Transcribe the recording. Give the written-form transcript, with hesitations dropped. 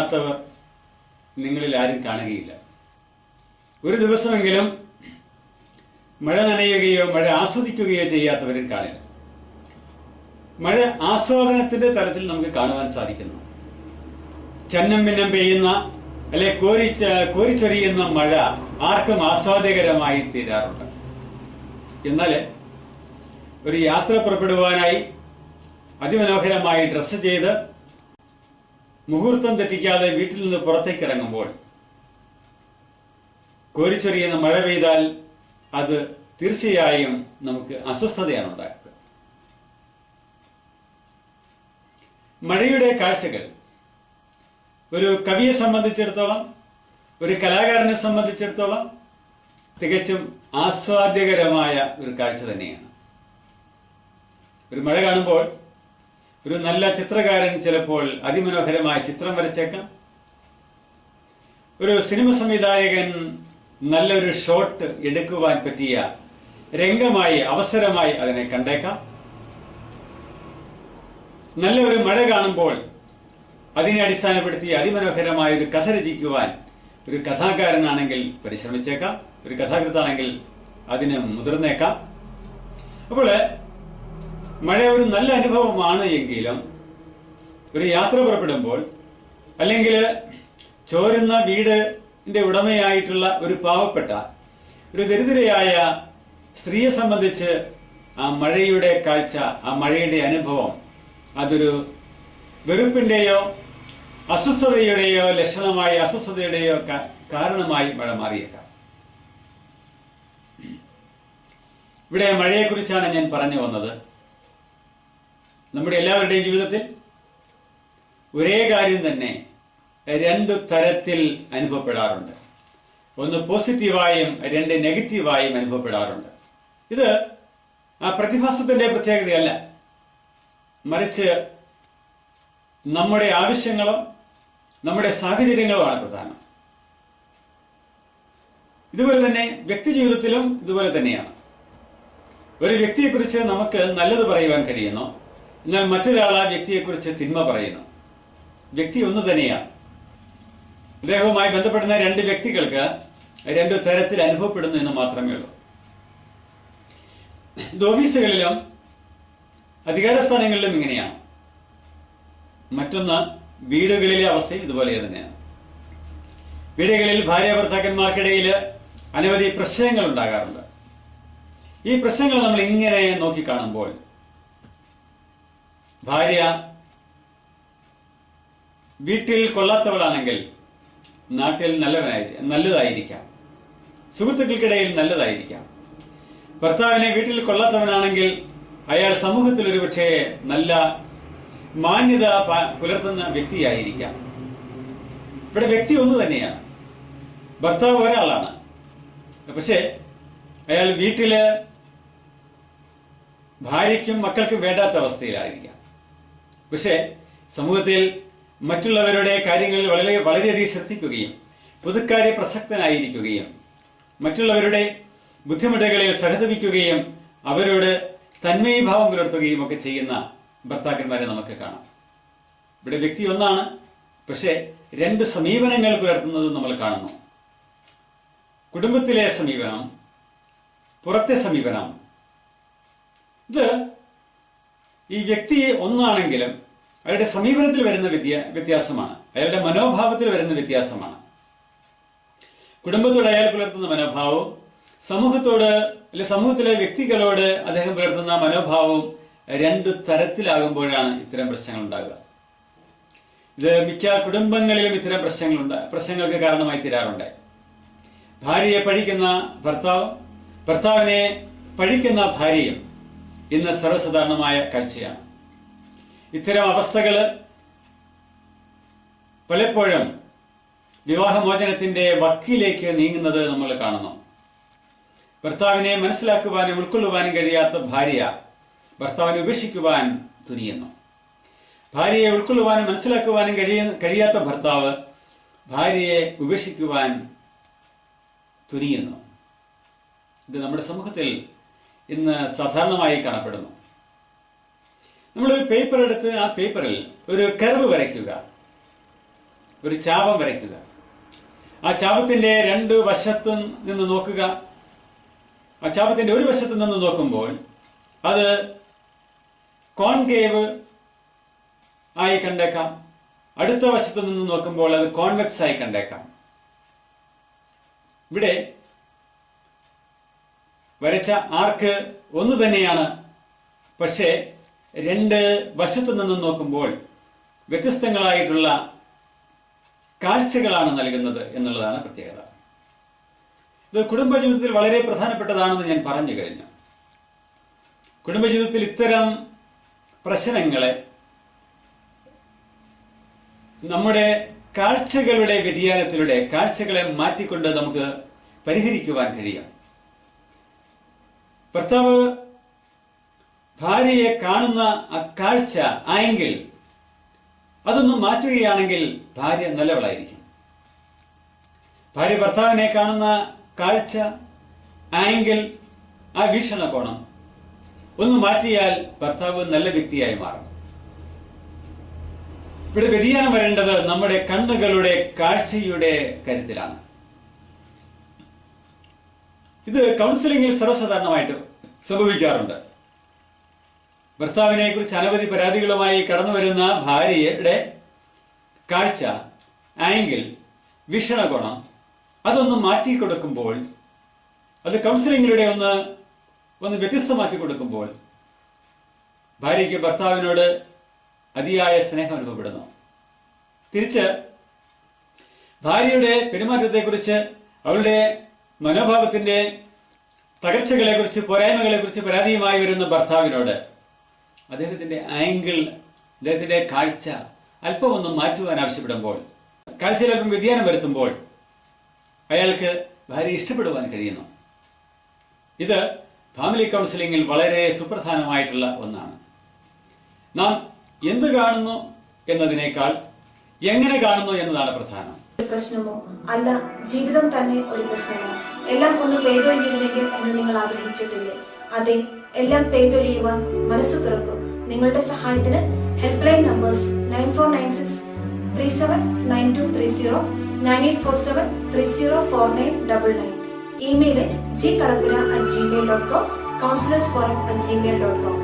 കാണാത്തവർ നിങ്ങളിൽ ആരും കാണുകയില്ല. ഒരു ദിവസമെങ്കിലും മഴ നനയുകയോ മഴ ആസ്വദിക്കുകയോ ചെയ്യാത്തവരും കാണില്ല. മഴ ആസ്വാദനത്തിന്റെ തലത്തിൽ നമുക്ക് കാണുവാൻ സാധിക്കുന്നു. ചന്നം ഭിന്നം പെയ്യുന്ന അല്ലെ കോരിച്ചൊരിയുന്ന മഴ ആർക്കും ആസ്വാദ്യകരമായി തീരാറുണ്ട്. എന്നാൽ ഒരു യാത്ര പുറപ്പെടുവാനായി അതിമനോഹരമായി ഡ്രസ്സ് ചെയ്ത് മുഹൂർത്തം തെറ്റിക്കാതെ വീട്ടിൽ നിന്ന് പുറത്തേക്ക് ഇറങ്ങുമ്പോൾ കോരിച്ചൊരിയുന്ന മഴ പെയ്താൽ അത് തീർച്ചയായും നമുക്ക് അസ്വസ്ഥതയാണ് ഉണ്ടാക്കുക. മഴയുടെ കാഴ്ചകൾ ഒരു കവിയെ സംബന്ധിച്ചിടത്തോളം, ഒരു കലാകാരനെ സംബന്ധിച്ചിടത്തോളം തികച്ചും ആസ്വാദ്യകരമായ ഒരു കാഴ്ച തന്നെയാണ്. ഒരു മഴ കാണുമ്പോൾ ഒരു നല്ല ചിത്രകാരൻ ചിലപ്പോൾ അതിമനോഹരമായ ചിത്രം വരച്ചേക്കാം. ഒരു സിനിമ സംവിധായകൻ നല്ലൊരു ഷോട്ട് എടുക്കുവാൻ പറ്റിയ രംഗമായി, അവസരമായി അതിനെ കണ്ടേക്കാം. നല്ല ഒരു മഴ കാണുമ്പോൾ അതിനെ അടിസ്ഥാനപ്പെടുത്തി അതിമനോഹരമായ ഒരു കഥ രചിക്കുവാൻ ഒരു കഥാകാരനാണെങ്കിൽ പരിശ്രമിച്ചേക്കാം, ഒരു കഥാകൃത്താണെങ്കിൽ അതിന് മുതിർന്നേക്കാം. അപ്പോൾ മഴ ഒരു നല്ല അനുഭവമാണ് എങ്കിലും ഒരു യാത്ര പുറപ്പെടുമ്പോൾ അല്ലെങ്കിൽ ചോരുന്ന വീടിന്റെ ഉടമയായിട്ടുള്ള ഒരു പാവപ്പെട്ട ഒരു ദരിദ്രയായ സ്ത്രീയെ സംബന്ധിച്ച് ആ മഴയുടെ കാഴ്ച, ആ മഴയുടെ അനുഭവം അതൊരു വെറുപ്പിന്റെയോ അസ്വസ്ഥതയുടെയോ ലക്ഷണമായി, അസ്വസ്ഥതയുടെയോ കാരണമായി മഴ മാറിയേക്കാം. ഇവിടെ മഴയെക്കുറിച്ചാണ് ഞാൻ പറഞ്ഞു വന്നത്. നമ്മുടെ എല്ലാവരുടെയും ജീവിതത്തിൽ ഒരേ കാര്യം തന്നെ രണ്ടു തരത്തിൽ അനുഭവപ്പെടാറുണ്ട്. ഒന്ന് പോസിറ്റീവായും രണ്ട് നെഗറ്റീവായും അനുഭവപ്പെടാറുണ്ട്. ഇത് ആ പ്രതിഭാസത്തിന്റെ പ്രത്യേകതയല്ല, മറിച്ച് നമ്മുടെ ആവശ്യങ്ങളോ നമ്മുടെ സാഹചര്യങ്ങളോ ആണ് പ്രധാനം. ഇതുപോലെ തന്നെ വ്യക്തി ജീവിതത്തിലും ഇതുപോലെ തന്നെയാണ്. ഒരു വ്യക്തിയെക്കുറിച്ച് നമുക്ക് നല്ലത് പറയുവാൻ കഴിയുന്നു, എന്നാൽ മറ്റൊരാൾ ആ വ്യക്തിയെക്കുറിച്ച് തിന്മ പറയുന്നു. വ്യക്തി ഒന്ന് തന്നെയാണ്. അദ്ദേഹവുമായി ബന്ധപ്പെടുന്ന രണ്ട് വ്യക്തികൾക്ക് രണ്ടു തരത്തിൽ അനുഭവപ്പെടുന്നു എന്ന് മാത്രമേ ഉള്ളൂ. ഇത് ഓഫീസുകളിലും അധികാരസ്ഥാനങ്ങളിലും ഇങ്ങനെയാണ്. മറ്റൊന്ന് വീടുകളിലെ അവസ്ഥയും ഇതുപോലെ തന്നെയാണ്. വീടുകളിൽ ഭാര്യ ഭർത്താക്കന്മാർക്കിടയിൽ അനവധി പ്രശ്നങ്ങൾ ഉണ്ടാകാറുണ്ട്. ഈ പ്രശ്നങ്ങൾ നമ്മൾ ഇങ്ങനെ നോക്കിക്കാണുമ്പോൾ ഭാര്യ വീട്ടിൽ കൊള്ളാത്തവളാണെങ്കിൽ നാട്ടിൽ നല്ലതായിരിക്കാം, സുഹൃത്തുക്കൾക്കിടയിൽ നല്ലതായിരിക്കാം. ഭർത്താവിനെ വീട്ടിൽ കൊള്ളാത്തവനാണെങ്കിൽ അയാൾ സമൂഹത്തിൽ ഒരുപക്ഷെ നല്ല മാന്യത പുലർത്തുന്ന വ്യക്തിയായിരിക്കാം. ഇവിടെ വ്യക്തി ഒന്ന് തന്നെയാണ്, ഭർത്താവ് ഒരാളാണ്. പക്ഷെ അയാൾ വീട്ടില് ഭാര്യയ്ക്കും മക്കൾക്കും വേണ്ടാത്ത അവസ്ഥയിലായിരിക്കാം. പക്ഷെ സമൂഹത്തിൽ മറ്റുള്ളവരുടെ കാര്യങ്ങളിൽ വളരെയധികം ശ്രദ്ധിക്കുകയും പൊതുക്കാര്യ പ്രസക്തനായിരിക്കുകയും മറ്റുള്ളവരുടെ ബുദ്ധിമുട്ടുകളിൽ സഹതപിക്കുകയും അവരോട് തന്മയീഭാവം പുലർത്തുകയും ഒക്കെ ചെയ്യുന്ന ഭർത്താക്കന്മാരെ നമുക്ക് കാണാം. ഇവിടെ വ്യക്തി ഒന്നാണ്, പക്ഷെ രണ്ട് സമീപനങ്ങൾ പുലർത്തുന്നത് നമ്മൾ കാണുന്നു. കുടുംബത്തിലെ സമീപനം, പുറത്തെ സമീപനം. ഇത് ഈ വ്യക്തി ഒന്നാണെങ്കിലും അയാളുടെ സമീപനത്തിൽ വരുന്ന വ്യത്യാസമാണ്, അയാളുടെ മനോഭാവത്തിൽ വരുന്ന വ്യത്യാസമാണ്. കുടുംബത്തോട് അയാൾ പുലർത്തുന്ന മനോഭാവവും സമൂഹത്തോട് അല്ലെ സമൂഹത്തിലെ വ്യക്തികളോട് അദ്ദേഹം പുലർത്തുന്ന മനോഭാവവും രണ്ടു തരത്തിലാകുമ്പോഴാണ് ഇത്തരം പ്രശ്നങ്ങൾ ഉണ്ടാകുക. ഇത് മിക്ക കുടുംബങ്ങളിലും ഇത്തരം പ്രശ്നങ്ങൾക്ക് കാരണമായി തീരാറുണ്ട്. ഭാര്യയെ പഴിക്കുന്ന ഭർത്താവും ഭർത്താവിനെ പഴിക്കുന്ന ഭാര്യയും ഇന്ന് സർവ്വസാധാരണമായ കാഴ്ചയാണ്. ഇത്തരം അവസ്ഥകൾ പലപ്പോഴും വിവാഹമോചനത്തിന്റെ വക്കിലേക്ക് നീങ്ങുന്നത് നമ്മൾ കാണുന്നു. ഭർത്താവിനെ മനസ്സിലാക്കുവാനും ഉൾക്കൊള്ളുവാനും കഴിയാത്ത ഭാര്യ ഭർത്താവിനെ ഉപേക്ഷിക്കുവാൻ തുനിയുന്നു. ഭാര്യയെ ഉൾക്കൊള്ളുവാനും മനസ്സിലാക്കുവാനും കഴിയാത്ത ഭർത്താവ് ഭാര്യയെ ഉപേക്ഷിക്കുവാൻ തുനിയുന്നു. ഇത് നമ്മുടെ സമൂഹത്തിൽ ഇന്ന് സാധാരണമായി കാണപ്പെടുന്നു. നമ്മളൊരു പേപ്പർ എടുത്ത് ആ പേപ്പറിൽ ഒരു കർവ് വരയ്ക്കുക. ഒരു ചാപം വരയ്ക്കുക. ആ ചാപത്തിന്റെ രണ്ട് വശത്തു നിന്ന് നോക്കുക. ആ ചാപത്തിന്റെ ഒരു വശത്തു നിന്ന് നോക്കുമ്പോൾ അത് കോൺകേവ് ആയി കണ്ടേക്കാം, അടുത്ത വശത്തു നിന്ന് നോക്കുമ്പോൾ അത് കോൺവെക്സ് ആയി കണ്ടേക്കാം. ഇവിടെ വരച്ച ആർക്ക് ഒന്ന് തന്നെയാണ്, പക്ഷേ രണ്ട് വശത്തു നിന്നും നോക്കുമ്പോൾ വ്യത്യസ്തങ്ങളായിട്ടുള്ള കാഴ്ചകളാണ് നൽകുന്നത് എന്നുള്ളതാണ് പ്രത്യേകത. ഇത് കുടുംബജീവിതത്തിൽ വളരെ പ്രധാനപ്പെട്ടതാണെന്ന് ഞാൻ പറഞ്ഞു കഴിഞ്ഞു. കുടുംബജീവിതത്തിൽ ഇത്തരം പ്രശ്നങ്ങളെ നമ്മുടെ കാഴ്ചകളുടെ വ്യതിയാനത്തിലൂടെ കാഴ്ചകളെ മാറ്റിക്കൊണ്ട് നമുക്ക് പരിഹരിക്കുവാൻ കഴിയും. ഭർത്താവ് ഭാര്യയെ കാണുന്ന ആ കാഴ്ച ആയെങ്കിൽ അതൊന്ന് മാറ്റുകയാണെങ്കിൽ ഭാര്യ നല്ലവളായിരിക്കും. ഭാര്യ ഭർത്താവിനെ കാണുന്ന കാഴ്ച ആയെങ്കിൽ ആ വീക്ഷണകോണം ഒന്ന് മാറ്റിയാൽ ഭർത്താവ് നല്ല വ്യക്തിയായി മാറും. ഇവിടെ വ്യതിയാനം വരേണ്ടത് നമ്മുടെ കണ്ണുകളുടെ കാഴ്ചയുടെ കരുത്തിലാണ്. ഇത് കൗൺസിലിംഗിൽ സർവ്വസാധാരണമായിട്ട് സംഭവിക്കാറുണ്ട്. ഭർത്താവിനെ കുറിച്ച് അനവധി പരാതികളുമായി കടന്നു വരുന്ന ഭാര്യയുടെ കാഴ്ച ആംഗിൾ വീക്ഷണകോണം അതൊന്ന് മാറ്റി കൊടുക്കുമ്പോൾ, അത് കൗൺസിലിംഗിലൂടെ ഒന്ന് വ്യത്യസ്തമാക്കി കൊടുക്കുമ്പോൾ ഭാര്യയ്ക്ക് ഭർത്താവിനോട് അതിയായ സ്നേഹം അനുഭവപ്പെടുന്നു. തിരിച്ച് ഭാര്യയുടെ പെരുമാറ്റത്തെക്കുറിച്ച്, അവളുടെ മനോഭാവത്തിന്റെ തകർച്ചകളെക്കുറിച്ച്, പോരായ്മകളെക്കുറിച്ച് പരാതിയുമായി വരുന്ന ഭർത്താവിനോട് അദ്ദേഹത്തിന്റെ ആംഗിൾ, അദ്ദേഹത്തിന്റെ കാഴ്ച അല്പം ഒന്ന് മാറ്റുവാൻ ആവശ്യപ്പെടുമ്പോൾ, കാഴ്ചയിൽ അല്പം വ്യതിയാനം വരുത്തുമ്പോൾ അയാൾക്ക് ഭാര്യ ഇഷ്ടപ്പെടുവാൻ കഴിയുന്നു. ഇത് ഫാമിലി കൗൺസിലിംഗിൽ വളരെ സുപ്രധാനമായിട്ടുള്ള ഒന്നാണ്. നാം എന്ത് കാണുന്നു എന്നതിനേക്കാൾ എങ്ങനെ കാണുന്നു എന്നതാണ് പ്രധാനം. പ്രശ്നമോ അല്ല ജീവിതം തന്നെ ഒരു പ്രശ്നമോ? എല്ലാം ഒന്ന് പെയ്തൊഴിഞ്ഞിരുന്നെങ്കിൽ എന്ന് നിങ്ങൾ ആഗ്രഹിച്ചിട്ടില്ലേ? അതെ, എല്ലാം പെയ്തൊഴിയുവാൻ മനസ്സ് തുറക്കും. നിങ്ങളുടെ സഹായത്തിന് help line numbers 9496379230, 9847304999, email @gkalapura@gmail.com, counselorsforum@gmail.com.